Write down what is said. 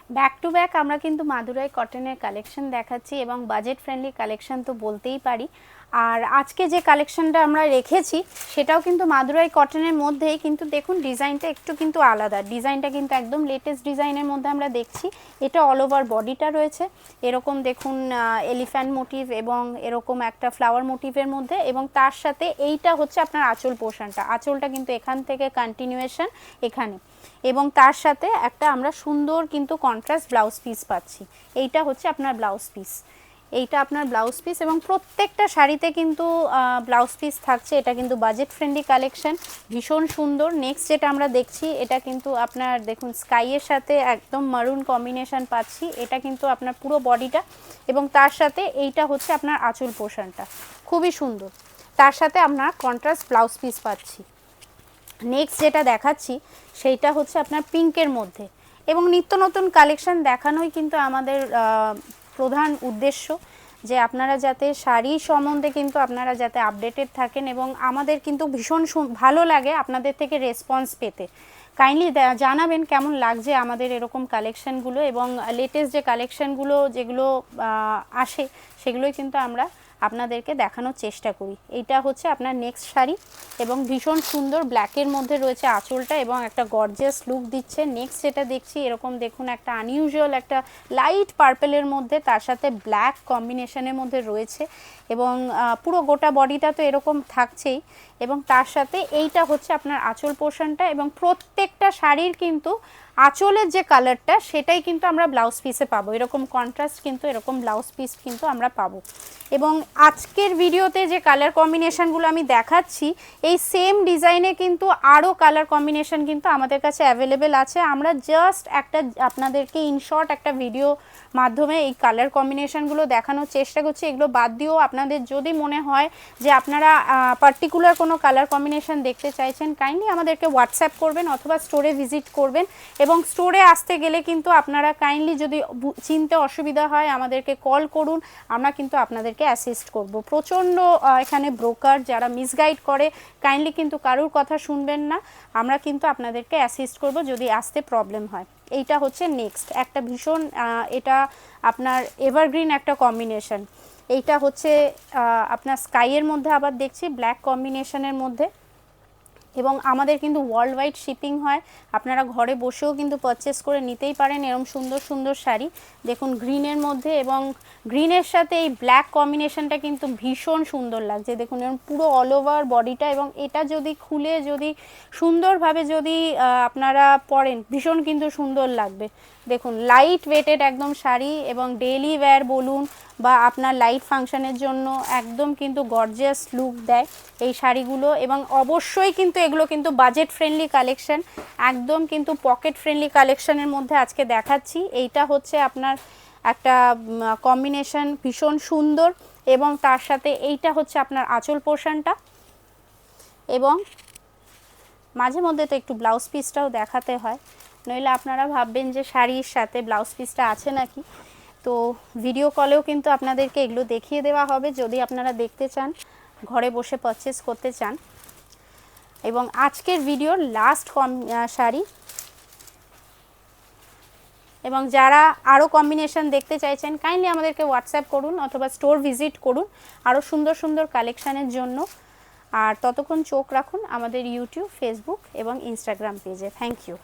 Back to back আমরা কিন্তু মাদুরাই কটনের কালেকশন দেখাচ্ছি এবং বাজেট ফ্রেন্ডলি কালেকশন তো বলতেই পারি। আর আজকে যে কালেকশনটা আমরা রেখেছি সেটাও কিন্তু মাদুরাই কটনের মধ্যেই, কিন্তু দেখুন ডিজাইনটা একটু কিন্তু আলাদা, ডিজাইনটা কিন্তু একদম লেটেস্ট ডিজাইনের মধ্যে আমরা দেখছি। এটা অল ওভার বডিটা রয়েছে এরকম দেখুন এলিফ্যান্ট মোটিভ এবং এরকম একটা ফ্লাওয়ার মোটিভের মধ্যে, এবং তার সাথে এইটা হচ্ছে আপনার আঁচল পোর্শনটা, আঁচলটা কিন্তু এখান থেকে কন্টিনিউয়েশন এখানে, এবং তার সাথে একটা আমরা সুন্দর কিন্তু কন্ট্রাস্ট ব্লাউজ পিস পাচ্ছি। এইটা হচ্ছে আপনার ব্লাউজ পিস, এইটা আপনার ব্লাউজ পিস, এবং প্রত্যেকটা শাড়িতে কিন্তু ব্লাউজ পিস থাকছে। এটা কিন্তু বাজেট ফ্রেন্ডলি কালেকশন, ভীষণ সুন্দর। নেক্সট যেটা আমরা দেখছি এটা কিন্তু আপনার দেখুন স্কাইয়ের সাথে একদম মারুন কম্বিনেশন পাচ্ছি, এটা কিন্তু আপনার পুরো বডিটা, এবং তার সাথে এইটা হচ্ছে আপনার আঁচল পোর্শনটা, খুবই সুন্দর। তার সাথে আপনার কন্ট্রাস্ট ব্লাউজ পিস পাচ্ছি। নেক্সট যেটা দেখাচ্ছি সেইটা হচ্ছে আপনার পিঙ্কের মধ্যে, এবং নিত্য নতুন কালেকশন দেখানোই কিন্তু আমাদের প্রধান উদ্দেশ্য, যে আপনারা যাতে শাড়ি সম্বন্ধে কিন্তু আপনারা যাতে আপডেটেড থাকেন, এবং আমাদের কিন্তু ভীষণ ভালো লাগে আপনাদের থেকে রেসপন্স পেতে। কাইন্ডলি জানাবেন কেমন লাগছে আমাদের এরকম কালেকশনগুলো, এবং লেটেস্ট যে কালেকশনগুলো যেগুলো আসে সেগুলোই কিন্তু আমরা আপনাদেরকে দেখানোর চেষ্টা করি। এইটা হচ্ছে আপনার নেক্সট শাড়ি, এবং ভীষণ সুন্দর ব্ল্যাকের মধ্যে রয়েছে আঁচলটা এবং একটা গর্জিয়াস লুক দিচ্ছে। নেক্সট যেটা দেখছি এরকম দেখুন একটা আনইউজুয়াল একটা লাইট পার্পেলের মধ্যে তার সাথে ব্ল্যাক কম্বিনেশনের মধ্যে রয়েছে, এবং পুরো গোটা বডিটা তো এরকম থাকছেই, এবং তার সাথে এইটা হচ্ছে আপনার আঁচল পোর্শনটা, এবং প্রত্যেকটা শাড়ির কিন্তু আঁচলের যে কালারটা সেটাই কিন্তু আমরা ব্লাউজ পিসে পাবো, এরকম কন্ট্রাস্ট কিন্তু এরকম ব্লাউজ পিস কিন্তু আমরা পাবো। এবং আজকের ভিডিওতে যে কালার কম্বিনেশনগুলো আমি দেখাচ্ছি এই সেম ডিজাইনে কিন্তু আরও কালার কম্বিনেশন কিন্তু আমাদের কাছে অ্যাভেলেবেল আছে। আমরা জাস্ট একটা আপনাদেরকে ইনশর্ট একটা ভিডিও মাধ্যমে এই কালার কম্বিনেশনগুলো দেখানোর চেষ্টা করছি। এগুলো বাদ দিয়েও আপনাদের যদি মনে হয় যে আপনারা পার্টিকুলার কোনো কালার কম্বিনেশন দেখতে চাইছেন, কাইন্ডলি আমাদেরকে হোয়াটসঅ্যাপ করবেন অথবা স্টোরে ভিজিট করবেন, এবং স্টোরে আসতে গেলে কিন্তু আপনারা কাইন্ডলি যদি চিনতে অসুবিধা হয় আমাদেরকে কল করুন, আমরা কিন্তু আপনাদেরকে অ্যাসিস্ট করব। প্রচণ্ড এখানে ব্রোকার যারা মিসগাইড করে, কাইন্ডলি কিন্তু কারুর কথা শুনবেন না, আমরা কিন্তু আপনাদেরকে অ্যাসিস্ট করব যদি আসতে প্রবলেম হয়। এইটা হচ্ছে নেক্সট একটা ভীষণ এটা আপনার এভারগ্রিন একটা কম্বিনেশন। এইটা হচ্ছে আপনার স্কাইয়ের মধ্যে আবার দেখছি ব্ল্যাক কম্বিনেশনের মধ্যে, এবং আমাদের কিন্তু ওয়ার্ল্ড ওয়াইড শিপিং হয়, আপনারা ঘরে বসেও কিন্তু পারচেস করে নিতেই পারেন এরকম সুন্দর সুন্দর শাড়ি। দেখুন গ্রিনের মধ্যে, এবং গ্রিনের সাথে এই ব্ল্যাক কম্বিনেশনটা কিন্তু ভীষণ সুন্দর লাগছে। দেখুন এরকম পুরো অল ওভার বডিটা, এবং এটা যদি খুলে যদি সুন্দরভাবে যদি আপনারা পরেন ভীষণ কিন্তু সুন্দর লাগবে। দেখুন লাইট ওয়েটেড একদম শাড়ি, এবং ডেইলি ওয়্যার বলুন বা আপনার লাইট ফাংশনের জন্য একদম কিন্তু গর্জিয়াস লুক দেয় এই শাড়িগুলো। এবং অবশ্যই কিন্তু এগুলো কিন্তু বাজেট ফ্রেন্ডলি কালেকশন, একদম কিন্তু পকেট ফ্রেন্ডলি কালেকশনের মধ্যে আজকে দেখাচ্ছি। এইটা হচ্ছে আপনার একটা কম্বিনেশন ভীষণ সুন্দর, এবং তার সাথে এইটা হচ্ছে আপনার আঁচল পোর্শনটা, এবং মাঝে মধ্যে তো একটু ব্লাউজ পিসটাও দেখাতে হয়, নইলে আপনারা ভাববেন যে শাড়ির সাথে ব্লাউজ পিসটা আছে নাকি। তো ভিডিও কলেও কিন্তু আপনাদেরকে এগুলো দেখিয়ে দেওয়া হবে যদি আপনারা দেখতে চান, ঘরে বসে পারচেস করতে চান। এবং আজকের ভিডিওর লাস্ট শাড়ি, এবং যারা আরও কম্বিনেশন দেখতে চাইছেন কাইন্ডলি আমাদেরকে হোয়াটসঅ্যাপ করুন অথবা স্টোর ভিজিট করুন আরও সুন্দর সুন্দর কালেকশানের জন্য। আর ততক্ষণ চোখ রাখুন আমাদের ইউটিউব, ফেসবুক এবং ইনস্টাগ্রাম পেজে। Thank you.